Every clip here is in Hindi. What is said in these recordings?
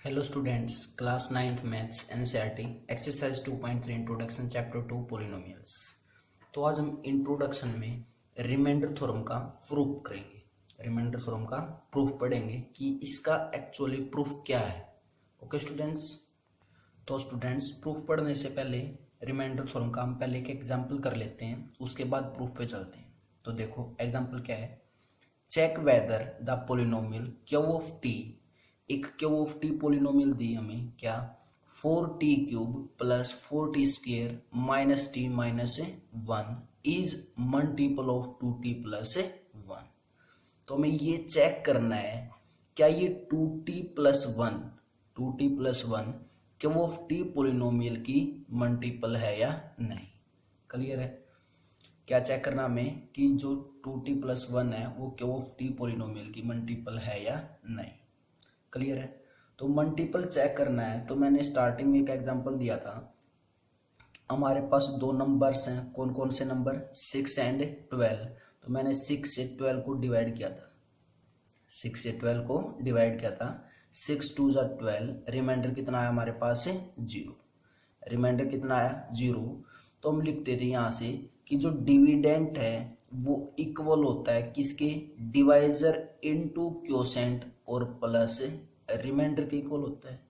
Hello students, class 9th maths NCERT exercise 2.3 introduction chapter 2 polynomials. तो आज हम इंट्रोडक्शन में रिमाइंडर थ्योरम का प्रूफ करेंगे। रिमाइंडर थ्योरम का प्रूफ पढ़ेंगे कि इसका एक्चुअली प्रूफ क्या है। ओके स्टूडेंट्स, तो स्टूडेंट्स प्रूफ पढ़ने से पहले रिमाइंडर थ्योरम का हम पहले एक एग्जाम्पल कर लेते हैं, उसके बाद प्रूफ पे चलते हैं। तो देखो एग्जाम्पल क्या है। Check whether the polynomial Q of T, एक क्यू ऑफ टी पोलिनोमियल दी हमें क्या, 4t cube plus 4t square minus T minus 1 is multiple of 2t plus 1। तो हमें ये चेक करना है क्या ये 2t plus 1 Q of T polynomial की मल्टीपल है या नहीं। क्लियर है। क्या चेक करना हमें कि जो 2t प्लस 1 है वो क्यू ऑफ टी पोलिनोमियल की मल्टीपल है या नहीं। क्लियर है। तो मल्टीपल चेक करना है तो मैंने स्टार्टिंग में एक एग्जांपल दिया था। हमारे पास दो नंबर्स हैं, कौन कौन से नंबर, 6 एंड 12। तो मैंने 6 से 12 को डिवाइड किया था, 6 से 12 को डिवाइड किया था। 6 2 ज़ा 12, रिमाइंडर कितना आया हमारे पास है 0। रिमाइंडर कितना आया 0। तो हम लिखते थे यहाँ से कि जो डिविडेंट है वो इक्वल होता है किसके, डिवाइजर इनटू क्वोशेंट और प्लस रिमाइंडर के इक्वल होता है।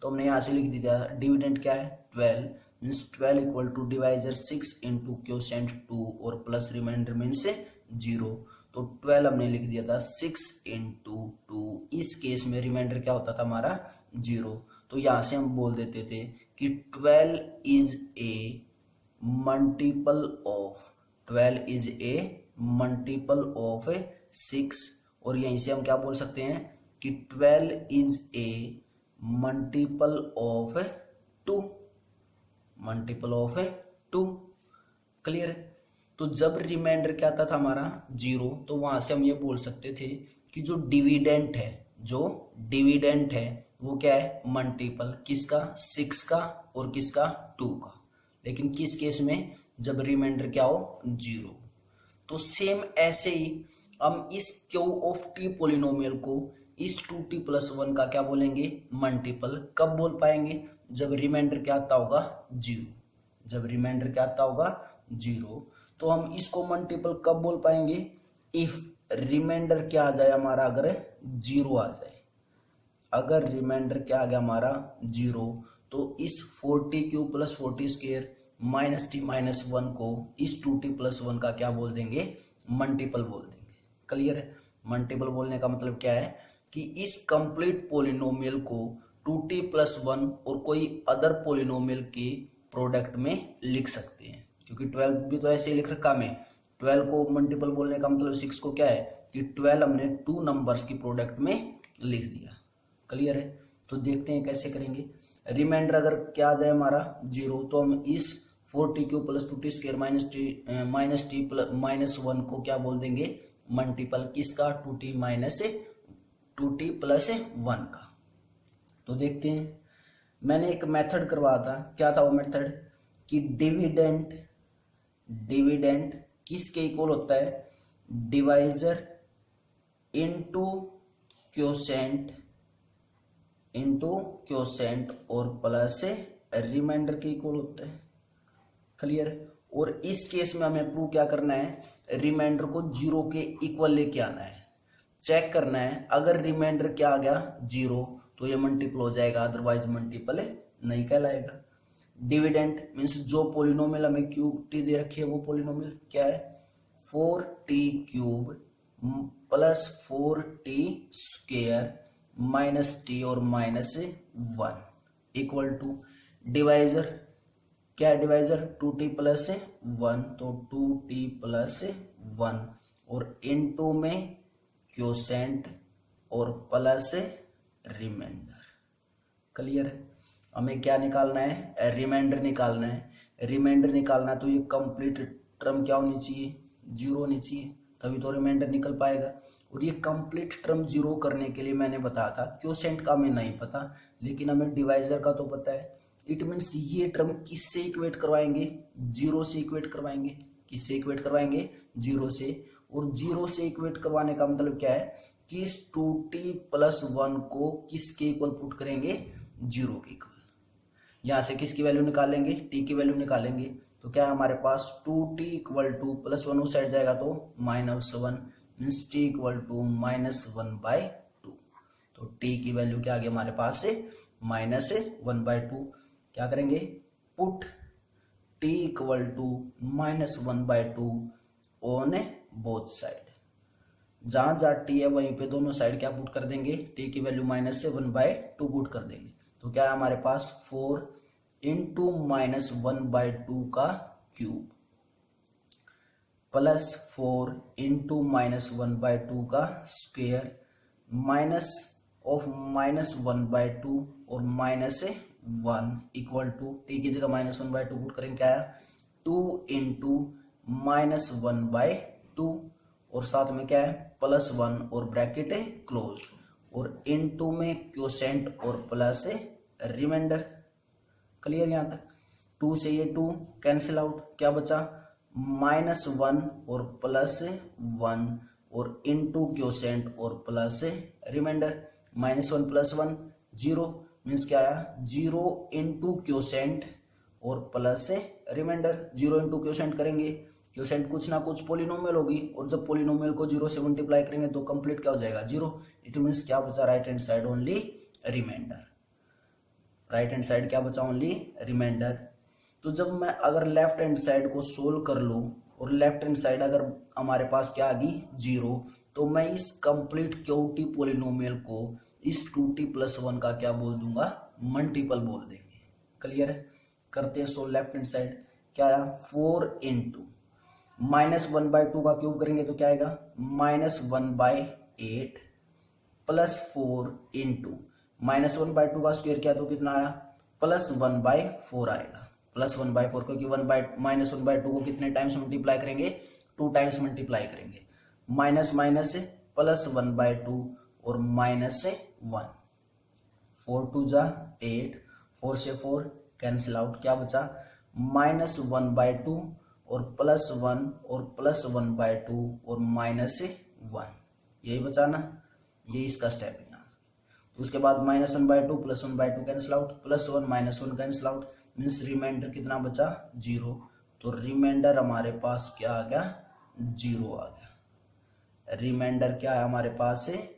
तो हमने यहाँ से लिख दिया डिविडेंट क्या है 12, means 12 equal to divisor 6 into quotient 2 और प्लस रिमाइंडर मीन्स 0। तो 12 हमने लिख दिया था 6 इंटू 2। इस केस में रिमाइंडर क्या होता था हमारा 0। तो यहाँ से हम बोल देते थे कि 12 इज ए मल्टीपल ऑफ 6। और यहीं से हम क्या बोल सकते हैं कि 12 is a multiple of 2। Clear. तो जब रिमाइंडर क्या आता था हमारा 0, तो वहां से हम ये बोल सकते थे कि जो डिविडेंट है वो क्या है, मल्टीपल किसका, 6 का और किसका 2 का। लेकिन किस केस में, जब रिमाइंडर क्या हो 0। तो सेम ऐसे ही हम इस क्यू ऑफ टी पोलिनोमियल को इस 2t प्लस 1 का क्या बोलेंगे, मल्टीपल। कब बोल पाएंगे, जब रिमाइंडर क्या आता होगा 0। जब रिमाइंडर क्या आता होगा 0। तो हम इसको मल्टीपल कब बोल पाएंगे, इफ रिमाइंडर क्या आ जाए हमारा, अगर 0 आ जाए। अगर रिमाइंडर क्या आ गया हमारा 0, तो इस 4t cube plus 4t square minus T minus 1 को इस 2t प्लस 1 का क्या बोल देंगे, मल्टीपल बोल देंगे। क्लियर है। मल्टीपल बोलने का मतलब क्या है कि इस कंप्लीट पोलिनोमियल को 2t प्लस 1 और कोई अदर पोलिनोमियल के प्रोडक्ट में लिख सकते हैं। क्योंकि 12 भी तो ऐसे ही लिख रखा हमें। 12 को मल्टीपल बोलने का मतलब 6 को क्या है कि 12 हमने 2 नंबर्स की प्रोडक्ट में लिख दिया। क्लियर है। तो देखते हैं कैसे करेंगे। रिमाइंडर अगर क्या आ जाए हमारा 0, तो हम इस 4t cube plus 2t square minus T minus 1 को क्या बोल देंगे, मल्टीपल किसका, 2t प्लस 1 का। तो देखते हैं। मैंने एक मेथड करवाया था, क्या था वो मेथड कि डिविडेंट किसके इक्वल होता है, डिवाइजर इनटू क्वोशेंट और प्लस रिमाइंडर के इक्वल होता है। क्लियर। और इस केस में हमें प्रूव क्या करना है, रिमाइंडर को 0 के इक्वल लेके आना है। चेक करना है अगर रिमाइंडर क्या आ गया 0 तो ये मल्टीपल हो जाएगा, अदरवाइज मल्टीपल नहीं कहलाएगा। डिविडेंट मीन्स जो पोलिनोमियल हमें क्यूब टी दे रखी है वो पोलिनोमियल क्या है, 4t cube plus 4t square minus T और माइनस 1 इक्वल टू डिवाइजर क्या है, डिवाइजर 2t प्लस 1, तो 2t प्लस 1 और इनटू में क्वोशेंट और प्लस रिमाइंडर। क्लियर है। हमें क्या निकालना है, रिमाइंडर निकालना है। रिमाइंडर निकालना है तो ये कंप्लीट टर्म क्या होनी चाहिए, 0 होनी चाहिए, तभी तो रिमाइंडर निकल पाएगा। और ये कंप्लीट टर्म 0 करने के लिए मैंने बताया था क्वोशेंट का हमें नहीं पता, लेकिन हमें डिवाइजर का तो पता है। इट मीन्स ये टर्म किससे इक्वेट करवाएंगे, 0 से इक्वेट करवाएंगे। किससे इक्वेट करवाएंगे, 0 से। और 0 से इक्वेट करवाने का मतलब क्या है किस 2t+1 को किसके इक्वल पुट करेंगे, 0 के इक्वल। यहां से किसकी वैल्यू निकालेंगे, t की वैल्यू निकालेंगे। तो क्या है हमारे पास 2t = +1 उस साइड जाएगा तो -1 मीन्स t = -1/2। तो t की वैल्यू क्या आ गई हमारे पास से -1/2। क्या करेंगे, put t = -1/2 on both side. जहां जहां t है वहीं पे दोनों साइड क्या पुट कर देंगे, t की वैल्यू -1/2 पुट कर देंगे। तो क्या है हमारे पास 4 × -1/2 का क्यूब प्लस 4 × -1/2 का स्क्वायर माइनस ऑफ -1/2 और -1 इक्वल टू t की जगह -1/2 पुट करेंगे, क्या है 2 × -1/2 और साथ में क्या है +1 और ब्रैकेट है क्लोज और इनटू में क्वोशेंट और प्लस रिमाइंडर। क्लियर यहाँ तक। 2 से ये 2 कैंसिल आउट, क्या बचा -1 और +1 और इनटू क्वोशेंट और प्लस रिमाइंडर। -1 + 1 0 मीन्स क्या आया 0 × क्वोशेंट और प्लस रिमाइंडर। 0 × क्वोशेंट करेंगे, क्वोशेंट कुछ ना कुछ पोलिनोमियल होगी और जब पोलिनोमियल को 0 से मल्टीप्लाई करेंगे तो कंप्लीट क्या हो जाएगा 0। इट मीन्स क्या बचा right hand side only remainder. Right hand side क्या बचा ओनली रिमाइंडर। तो जब मैं अगर लेफ्ट हैंड साइड को सोल्व कर लूं और लेफ्ट हैंड साइड अगर हमारे पास क्या आ गई 0 तो मैं इस कंप्लीट क्यूटी पोलिनोमियल को इस 2t+1 का क्या बोल दूंगा मल्टीपल बोल देंगे। क्लियर है। करते हैं सोल्व लेफ्ट हैंड साइड। क्या आया 4 × -1/2 का क्यूब करेंगे तो क्या आएगा -1/8 प्लस 4 × -1/2 का स्क्वायर किया तो कितना आया +1/4 आएगा। +1/4 क्योंकि -1/2 को कितने टाइम्स मल्टीप्लाई करेंगे 2 टाइम्स मल्टीप्लाई करेंगे। माइनस माइनस से +1/2 और -1 4 2 जा 8 4 से 4 कैंसिल आउट, क्या बचा -1/2 और +1 और +1/2 और -1 यही बचा ना। ये इसका स्टेप है यहाँ। तो उसके बाद -1/2 +1/2 cancel out, +1 -1 cancel out means remainder कितना बचा 0। तो रिमाइंडर हमारे पास क्या आ गया 0 आ गया। रिमाइंडर क्या है हमारे पास से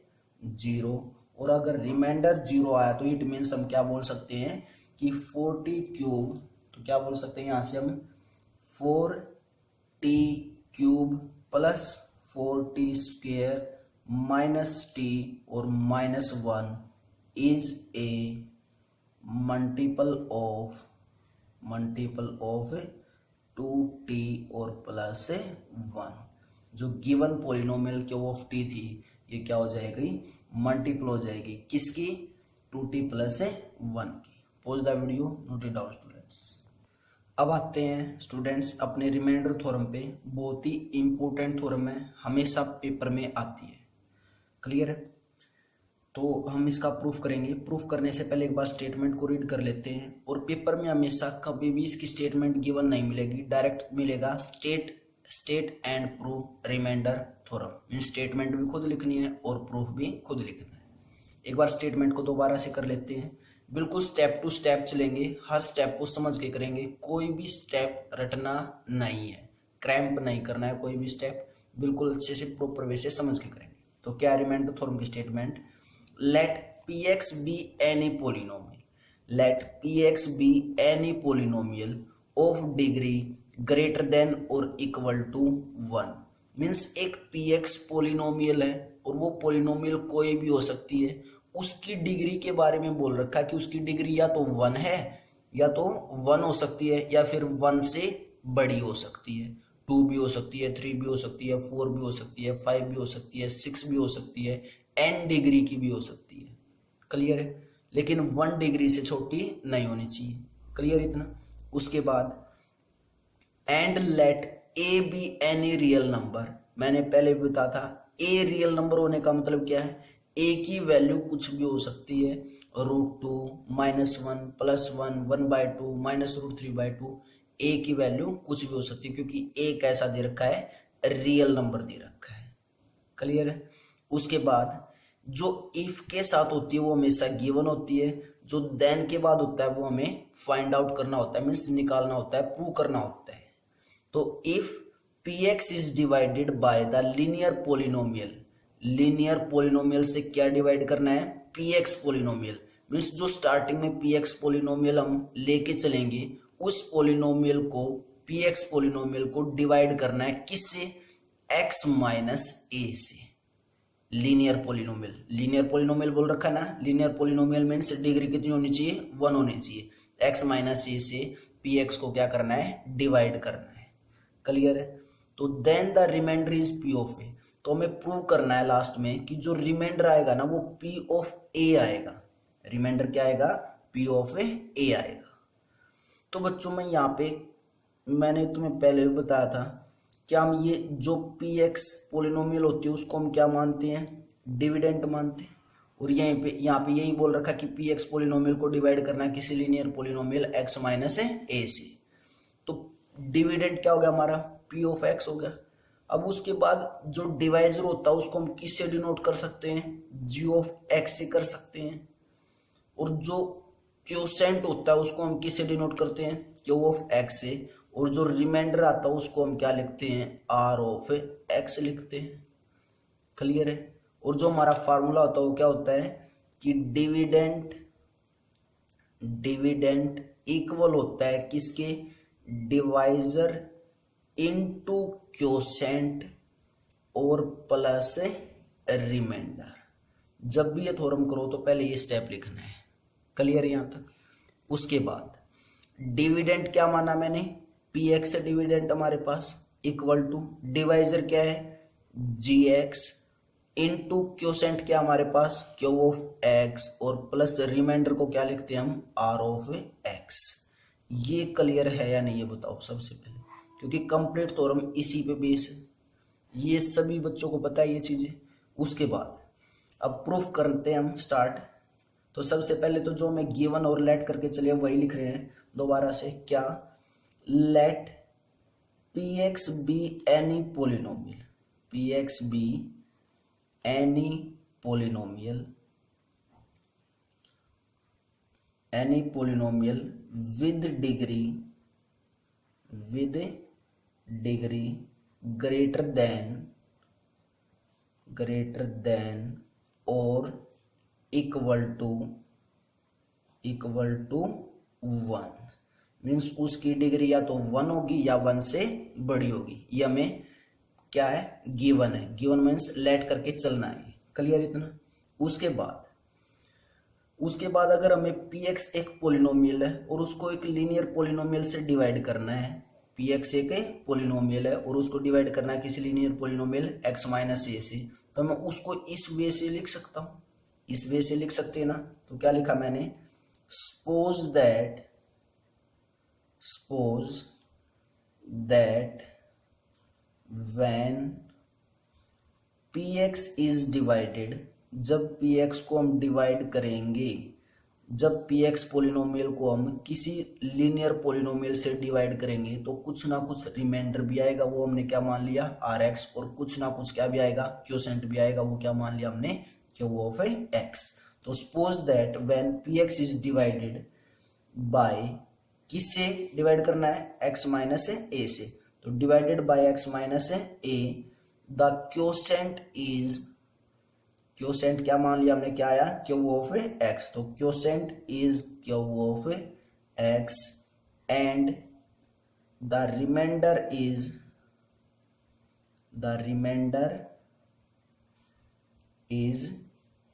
0। और अगर रिमाइंडर 0 आया तो इट मीन्स हम क्या बोल सकते हैं कि 40³ तो क्या बोल सकते हैं यहाँ से हम 4t³ प्लस 4t² -t और -1 is a multiple of 2t और +1। जो given polynomial Q of t थी ये क्या हो जाएगी मल्टीपल हो जाएगी किसकी 2t + 1 की। Pause the video, note it down students. अब आते हैं स्टूडेंट्स अपने रिमाइंडर थ्योरम पे। बहुत ही इंपॉर्टेंट थ्योरम है, हमेशा पेपर में आती है। क्लियर है। तो हम इसका प्रूफ करेंगे। प्रूफ करने से पहले एक बार स्टेटमेंट को रीड कर लेते हैं। और पेपर में हमेशा कभी भी इसकी स्टेटमेंट गिवन नहीं मिलेगी, डायरेक्ट मिलेगा state and proof remainder theorem. Mean statement भी खुद लिखनी है और प्रूफ भी खुद लिखना है। एक बार स्टेटमेंट को दोबारा से कर लेते हैं। बिल्कुल स्टेप टू स्टेप चलेंगे, हर स्टेप को समझ के करेंगे। कोई भी स्टेप रटना नहीं है, क्रैम्प नहीं करना है। कोई भी स्टेप बिल्कुल अच्छे से प्रॉपर वे से समझ के करेंगे। तो क्या रिमाइंडर थ्योरम की statement, let px be any polynomial, let px be any polynomial of degree greater than or equal to 1। Means एक px पोलिनोमियल है और वो पोलिनोमियल कोई भी हो सकती है। उसकी डिग्री के बारे में बोल रखा है कि उसकी डिग्री या तो 1 है या तो 1 हो सकती है या फिर 1 से बड़ी हो सकती है। 2 भी हो सकती है, 3 भी हो सकती है, 4 भी हो सकती है, 5 भी हो सकती है, 6 भी हो सकती है, n डिग्री की भी हो सकती है। क्लियर है। लेकिन 1 डिग्री से छोटी नहीं होनी चाहिए। क्लियर इतना। उसके बाद and let a be any real number. मैंने पहले भी बताया था a रियल नंबर होने का मतलब क्या है, a की वैल्यू कुछ भी हो सकती है। √2 -1 +1 1/2 -√3/2 a की वैल्यू कुछ भी हो सकती है क्योंकि a कैसा दे रखा है रियल नंबर दे रखा है। क्लियर है। उसके बाद जो इफ के साथ होती है वो हमेशा गिवन होती है, जो देन के बाद होता है वो हमें फाइंड आउट करना होता है, मीन्स निकालना होता है, प्रूव करना होता है। तो if px is divided by the linear polynomial, linear polynomial से क्या डिवाइड करना है, px पोलिनोमियल, मीन्स जो स्टार्टिंग में px पोलिनोमियल हम लेके चलेंगे उस पोलिनोमियल को, px पोलिनोमियल को डिवाइड करना है किससे, x माइनस ए से। लीनियर पोलिनोमियल, लीनियर पोलिनोमियल बोल रखा है ना, लीनियर पोलिनोमियल मीन्स डिग्री कितनी होनी चाहिए, 1 होनी चाहिए। x माइनस ए से px को क्या करना है, डिवाइड करना है। क्लियर है। तो then the remainder is p of A, तो हमें प्रूव करना है लास्ट में कि जो रिमाइंडर आएगा ना वो p ऑफ a आएगा। रिमाइंडर क्या आएगा, p ऑफ a आएगा। तो बच्चों में यहाँ पे मैंने तुम्हें पहले भी बताया था कि हम ये जो px पोलिनोमियल होती है उसको हम क्या मानते हैं, डिविडेंट मानते हैं। और यहाँ पे यही बोल रखा कि px पोलिनोमियल को डिवाइड करना है किसी linear polynomial x minus A से। तो डिविडेंट क्या हो गया हमारा, p ऑफ x हो गया। अब उसके बाद जो डिवाइजर होता है उसको हम किससे डिनोट कर सकते हैं, g ऑफ x से कर सकते हैं। और जो क्वोशेंट होता है उसको हम किससे डिनोट करते हैं, q ऑफ x से। और जो रिमाइंडर आता है उसको हम क्या लिखते हैं, r ऑफ x लिखते हैं। क्लियर है। और जो हमारा फार्मूला होता है वो क्या होता है कि डिविडेंट इक्वल होता है किसके, डिवाइजर इनटू क्वोशेंट और प्लस रिमाइंडर। जब भी ये थ्योरम करो तो पहले ये स्टेप लिखना है। क्लियर यहां तक। उसके बाद डिविडेंट क्या माना मैंने, px डिविडेंट हमारे पास इक्वल टू डिवाइजर क्या है, gx इनटू क्वोशेंट क्या हमारे पास, q ऑफ x और प्लस रिमाइंडर को क्या लिखते हैं हम, r ऑफ x। ये क्लियर है या नहीं ये बताओ सबसे पहले, क्योंकि कंप्लीट थ्योरम इसी पे बेस है, ये सभी बच्चों को पता है ये चीजें। उसके बाद अब प्रूफ करते हैं हम स्टार्ट। तो सबसे पहले तो जो हमें गिवन और लेट करके चलिए वही लिख रहे हैं दोबारा से, क्या, let px be any polynomial, px be any polynomial, any polynomial with degree greater than और इक्वल टू 1, मीन्स उसकी डिग्री या तो 1 होगी या 1 से बड़ी होगी। ये हमें क्या है, गिवन है। गिवन मीन्स लेट करके चलना है। क्लियर इतना। उसके बाद अगर हमें px एक पोलिनोमियल है और उसको एक लीनियर पोलिनोमियल से डिवाइड करना है, px एक पोलिनोमियल है और उसको डिवाइड करना है किसी linear polynomial x minus A से, तो मैं उसको इस वे से लिख सकता हूं, इस वे से लिख सकते हैं ना। तो क्या लिखा मैंने, suppose that when px is divided, जब px को हम डिवाइड करेंगे, जब px पोलिनोमियल को हम किसी लीनियर पोलिनोमियल से डिवाइड करेंगे तो कुछ ना कुछ रिमाइंडर भी आएगा, वो हमने क्या मान लिया, rx, और कुछ ना कुछ क्या भी आएगा, क्वोशेंट भी आएगा, वो क्या मान लिया हमने, q ऑफ x। तो suppose that when px is divided by, किससे डिवाइड करना है, x माइनस ए से। तो divided by x minus A, the quotient क्या मान लिया हमने, क्या आया, q ऑफ x। तो quotient is q of x and the remainder is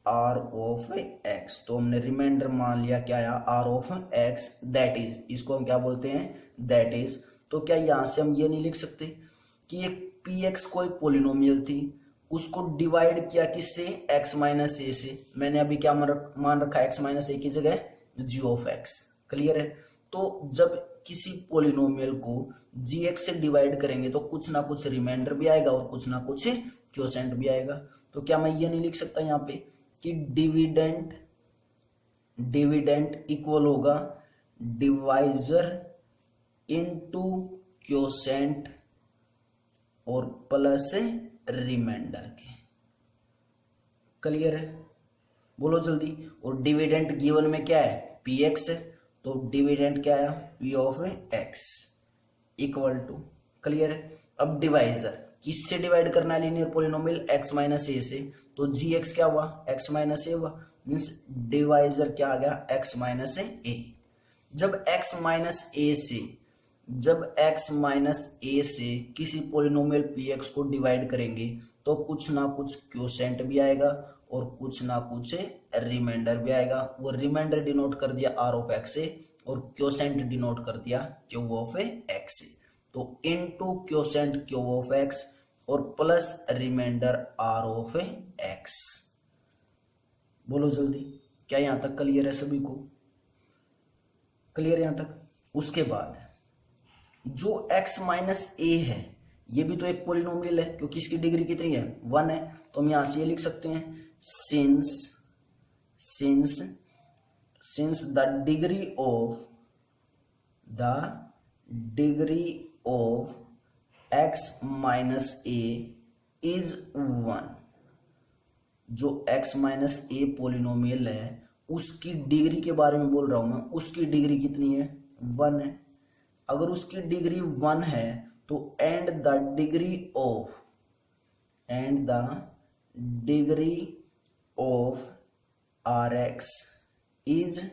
r of x। तो हमने रिमाइंडर मान लिया क्या आया, r of x, that is, इसको हम क्या बोलते हैं, दैट इज। तो क्या यहां से हम ये नहीं लिख सकते कि एक px कोई पोलिनोमियल थी, उसको डिवाइड किया किससे, x माइनस ए से। मैंने अभी क्या मान रखा है, x माइनस ए की जगह g ऑफ x। क्लियर है। तो जब किसी पोलिनोमियल को gx से डिवाइड करेंगे तो कुछ ना कुछ रिमाइंडर भी आएगा और कुछ ना कुछ क्वोशेंट भी आएगा। तो क्या मैं ये नहीं लिख सकता यहाँ पे कि डिविडेंट इक्वल होगा डिवाइजर इनटू क्वोशेंट और प्लस रिमाइंडर के। क्लियर है, बोलो जल्दी। और डिविडेंड गिवन में क्या है, पी एक्स है, तो डिविडेंड क्या है, P of X equal to, clear है। अब डिवाइजर किससे डिवाइड करना है linear polynomial, X minus A से, तो जी एक्स क्या हुआ, एक्स माइनस ए हुआ, मीन्स डिवाइजर क्या आ गया, एक्स माइनस ए। जब x माइनस ए से किसी पोलिनोमियल px को डिवाइड करेंगे तो कुछ ना कुछ क्वोशेंट भी आएगा और कुछ ना कुछ रिमाइंडर भी आएगा। वो रिमाइंडर डिनोट कर दिया r ऑफ x से और क्वोशेंट डिनोट कर दिया q ऑफ x से। तो into quotient q of x और plus remainder r of x। बोलो जल्दी, क्या यहां तक क्लियर है सभी को, क्लियर यहां तक। उसके बाद जो x माइनस ए है ये भी तो एक पोलिनोमियल है क्योंकि इसकी डिग्री कितनी है, 1 है। तो हम यहां से ये लिख सकते हैं since the degree of x minus A is 1। जो x माइनस ए पोलिनोमियल है उसकी डिग्री के बारे में बोल रहा हूं मैं, उसकी डिग्री कितनी है, 1 है। अगर उसकी डिग्री 1 है तो and the degree of R X is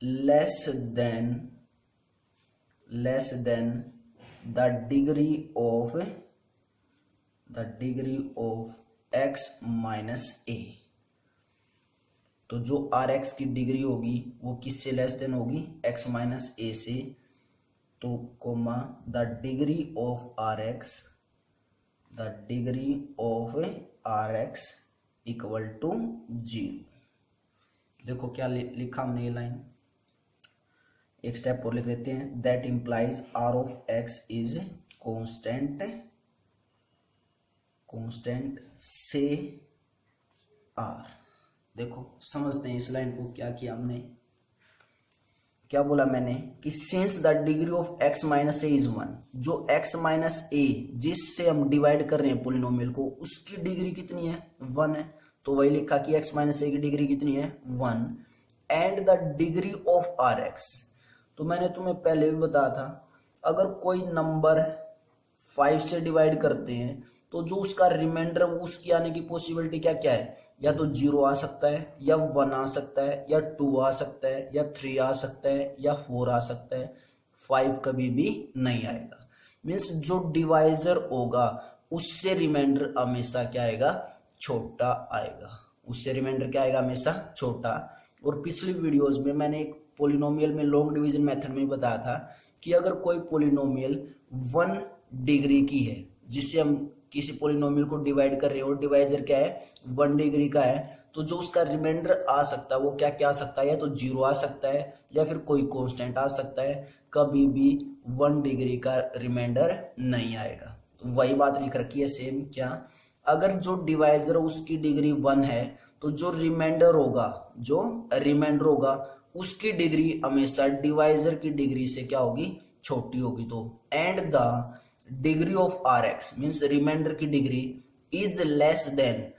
less than the degree of X minus A. तो जो आर एक्स की डिग्री होगी वो किससे लेस देन होगी, एक्स माइनस ए से। तो comma the degree of R X equal to 0। देखो क्या लिखा हमने, ये लाइन एक स्टेप और लिख देते हैं, that implies R of X is constant से आर। देखो समझते हैं इस लाइन को, क्या किया हमने, क्या बोला मैंने कि since the degree of x minus A is 1, जो x माइनस ए जिससे हम डिवाइड कर रहे हैं पोलिनोमियल को उसकी डिग्री कितनी है, 1 है। तो वही लिखा कि x माइनस ए की डिग्री कितनी है, 1 and the degree of R X. तो मैंने तुम्हें पहले भी बताया था अगर कोई नंबर 5 से डिवाइड करते हैं तो जो उसका रिमाइंडर उसकी आने की पॉसिबिलिटी क्या क्या है, या तो 0 आ सकता है, या 1 आ सकता है, या 2 आ सकता है, या 3 आ सकता है, या 4 आ सकता है, 5 कभी भी नहीं आएगा। मीन्स जो डिवाइजर होगा उससे रिमाइंडर हमेशा क्या आएगा, छोटा आएगा, उससे रिमाइंडर क्या आएगा, हमेशा छोटा। और पिछली वीडियोज में मैंने एक पोलिनोमियल में लॉन्ग डिवीजन मेथड में बताया था कि अगर कोई पोलिनोमियल 1 डिग्री की है जिससे हम किसी पोलिनोमियल को डिवाइड कर रहे हो, डिवाइजर क्या है, 1 डिग्री का है, तो जो उसका रिमाइंडर आ सकता है वो क्या क्या आ सकता है, या तो 0 आ सकता है या फिर कोई कांस्टेंट आ सकता है, कभी भी 1 डिग्री का रिमाइंडर नहीं आएगा। तो वही बात लिख रखी है सेम, क्या, अगर जो डिवाइजर उसकी डिग्री 1 है तो जो रिमाइंडर होगा उसकी डिग्री हमेशा डिवाइजर की डिग्री से क्या होगी, छोटी होगी। तो and the degree of R X means remainder की degree is less than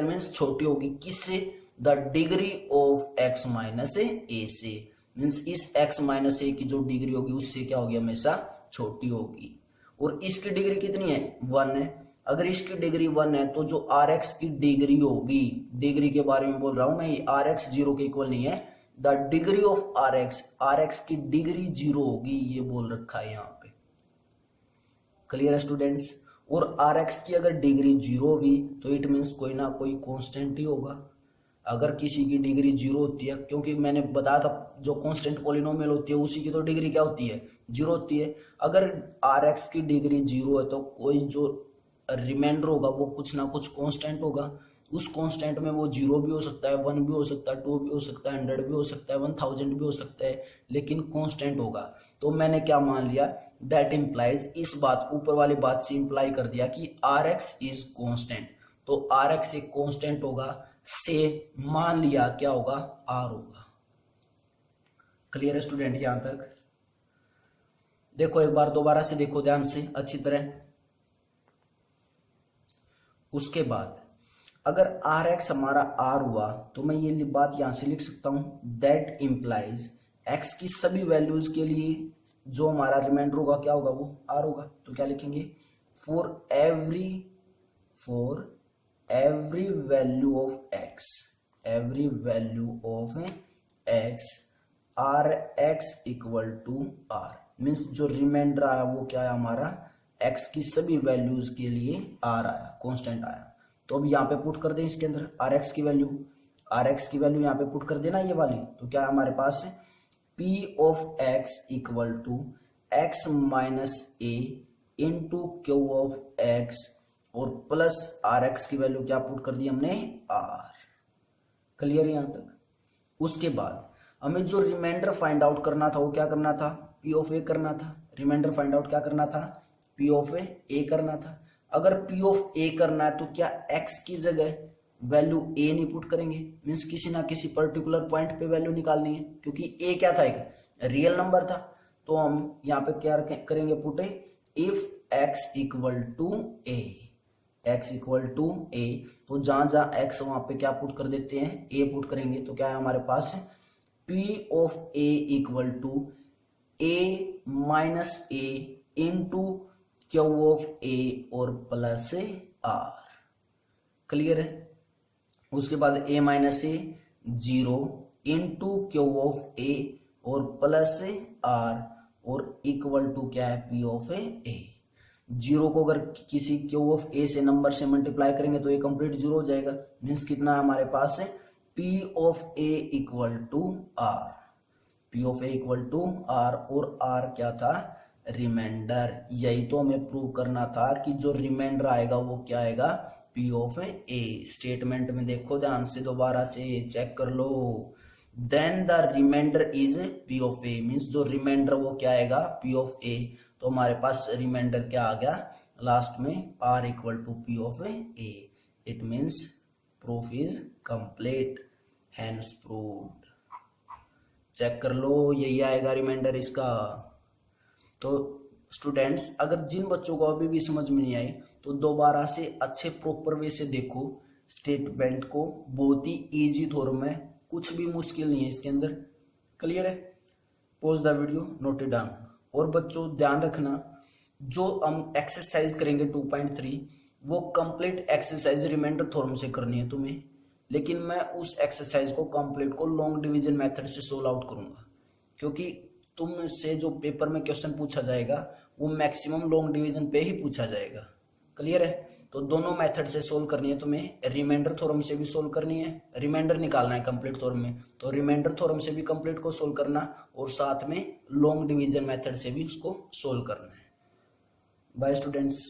means छोटी होगी, किससे, the degree of X minus A से। मीन्स इस एक्स माइनस ए की जो डिग्री होगी उससे क्या होगी, हमेशा छोटी होगी। और इसकी डिग्री कितनी है, 1 है। अगर इसकी डिग्री 1 है तो जो आर एक्स की डिग्री होगी, डिग्री के बारे में बोल रहा हूं मैं, आर एक्स 0 के इक्वल नहीं है, the degree of R x की डिग्री 0 होगी, ये बोल रखा है यहाँ पे। क्लियर है स्टूडेंट्स। और आर एक्स की अगर डिग्री 0 हुई तो इट मीन्स कोई ना कोई कांस्टेंट ही होगा। अगर किसी की डिग्री 0 होती है, क्योंकि मैंने बताया था जो कांस्टेंट पॉलिनोमियल होती है उसी की तो डिग्री क्या होती है, 0 होती है। अगर आर एक्स की डिग्री 0 है तो कोई जो रिमाइंडर होगा वो कुछ ना कुछ कांस्टेंट होगा। उस कांस्टेंट में वो 0 भी हो सकता है, 1 भी हो सकता है, 2 भी हो सकता है, 100 भी हो सकता है, 1000 भी हो सकता है, लेकिन कांस्टेंट होगा। तो मैंने क्या मान लिया, दैट इंप्लाइज, इस बात ऊपर वाली बात से इंप्लाई कर दिया कि आर एक्स इज कांस्टेंट। तो आर एक्स एक कांस्टेंट होगा, से मान लिया क्या होगा, आर होगा। क्लियर है स्टूडेंट यहां तक। देखो एक बार दोबारा से देखो ध्यान से अच्छी तरह। उसके बाद अगर आर एक्स हमारा आर हुआ तो मैं ये बात यहां से लिख सकता हूं, दैट इंप्लाइज एक्स की सभी वैल्यूज के लिए जो हमारा रिमाइंडर होगा क्या होगा, वो आर होगा। तो क्या लिखेंगे, for every value of X, every value of X R X equal to R, means जो रिमाइंडर आया वो क्या है हमारा, एक्स की सभी वैल्यूज के लिए आर आया, कांस्टेंट आया। तो अब यहाँ पे पुट कर दें इसके अंदर आर एक्स की वैल्यू यहाँ पे पुट कर देना ये वाली, तो क्या है हमारे पास P of X equal to X minus A into Q of X और प्लस आर एक्स की वैल्यू क्या पुट कर दी हमने, आर। क्लियर यहां तक। उसके बाद हमें जो रिमाइंडर फाइंड आउट करना था वो क्या करना था, पी ऑफ ए करना था। रिमाइंडर फाइंड आउट क्या करना था, पी ऑफ ए करना था। अगर पी ऑफ ए करना है तो क्या एक्स की जगह वैल्यू ए नहीं पुट करेंगे, मीन्स किसी ना किसी पर्टिकुलर पॉइंट पे वैल्यू निकालनी है, क्योंकि ए क्या था, एक रियल नंबर था। तो हम यहाँ पे क्या करेंगे, put if X equal to A, X equal to A, तो जहां जहां एक्स वहां पे क्या पुट कर देते हैं, ए पुट करेंगे। तो क्या है हमारे पास P of A equal to A minus A into Q of A और प्लस आर। क्लियर है। उसके बाद A minus A 0 into Q of A और प्लस आर और इक्वल टू क्या है, पी ऑफ ए। 0 को अगर किसी क्यू ऑफ ए से नंबर से मल्टीप्लाई करेंगे तो ये कंप्लीट 0 हो जाएगा, मीन्स कितना है हमारे पास P of A equal to R, P of A equal to R, और आर क्या था, रिमाइंडर। यही तो हमें प्रूव करना था कि जो रिमाइंडर आएगा वो क्या आएगा, पी ऑफ ए। स्टेटमेंट में देखो ध्यान से, दोबारा से चेक कर लो। Then the remainder is P of A, means जो रिमाइंडर वो क्या आएगा, पी ऑफ ए। तो हमारे पास रिमाइंडर क्या आ गया लास्ट में, R equal to P of A. It means proof is complete, hence proved. चेक कर लो, यही आएगा रिमाइंडर इसका। तो स्टूडेंट्स, अगर जिन बच्चों को अभी भी समझ में नहीं आई तो दोबारा से अच्छे प्रॉपर वे से देखो स्टेटमेंट को, बहुत ही इजी थॉर्म है, कुछ भी मुश्किल नहीं है इसके अंदर। क्लियर है। Pause the video, note it down. और बच्चों ध्यान रखना, जो हम एक्सरसाइज करेंगे 2.3 वो कंप्लीट एक्सरसाइज रिमाइंडर थ्योरम से करनी है तुम्हें, लेकिन मैं उस एक्सरसाइज को कंप्लीट को लॉन्ग डिवीजन मेथड से सोल्व आउट करूंगा, क्योंकि तुमसे जो पेपर में क्वेश्चन पूछा जाएगा वो मैक्सिमम लॉन्ग डिवीजन पे ही पूछा जाएगा। क्लियर है। तो दोनों मेथड से सोल्व करनी है तुम्हें, रिमाइंडर थ्योरम से भी सोल्व करनी है, रिमाइंडर निकालना है कंप्लीट थ्योरम में, तो रिमाइंडर थ्योरम से भी कंप्लीट को सोल्व करना, और साथ में लॉन्ग डिवीजन मेथड से भी उसको सोल्व करना है। Bye students.